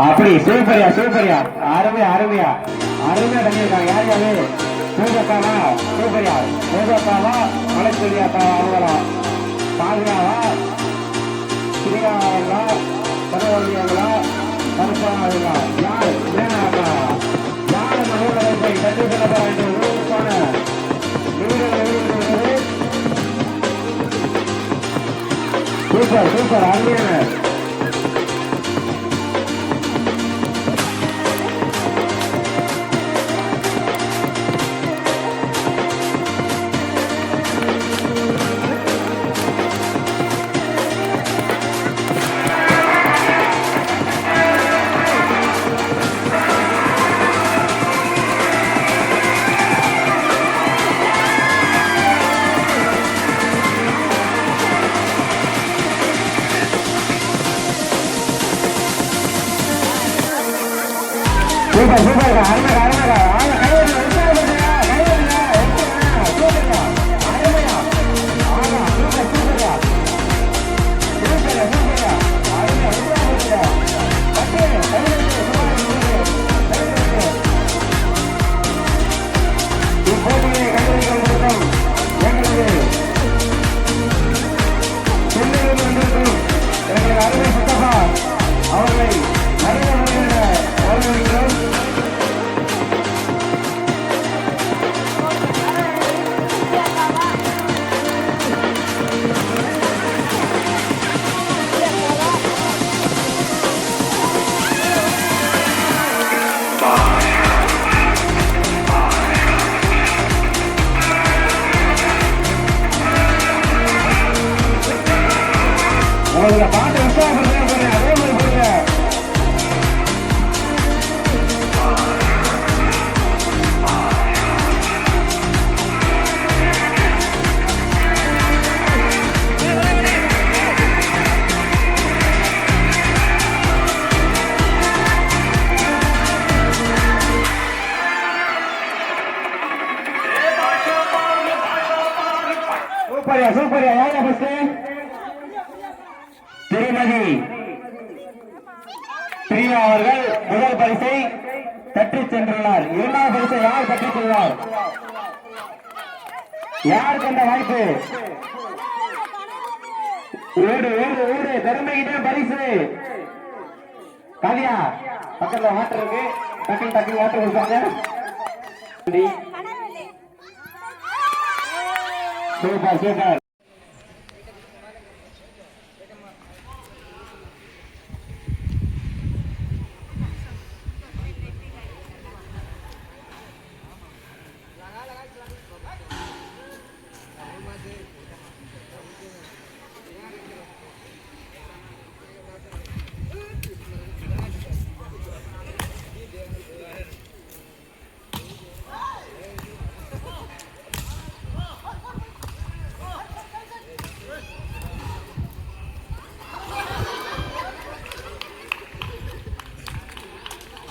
அப்படி சூப்பரியா சூப்பரியா அருமையா அருமையா அருமையா பண்ணிருக்காங்க. யார் யாரு? பூஜக்காவா சூப்பரியா, பூஜக்காவா, மலைச்சொல்லியாக்காவா, அவங்களா பாதுகாவா, ஸ்ரீகாவா, பரவல்லியாங்களா, கருப்பாங்களா, யார் வேணாக்கா யார் மனோட போய் கண்டு செல்ல வேண்டும். சூப்பர் சூப்பர் அருமையான சூப்பர் சூப்பர் அருமை அருமை அவர்களை உங்களுக்கு பாட்டு விசாரிக்க அதே மாதிரி போடுங்க. சூப்பரியா சூப்பரியா யாரா ஃபர்ஸ்ட்? திருமதி பிரியா அவர்கள் முதல் பரிசை தட்டிச் சென்றுள்ளார். இரண்டாவது பரிசை யார் தட்டிச் செல்வார்? யாருக்கு அந்த வாய்ப்பு? ஓடு ஓடு ஓடு திறமைக்கிட்டே பரிசு. கவியா பக்கத்துல வாட்டர் இருக்கு, டக்கு டக்கு வாட்டர் கொடுத்தாங்க. Super super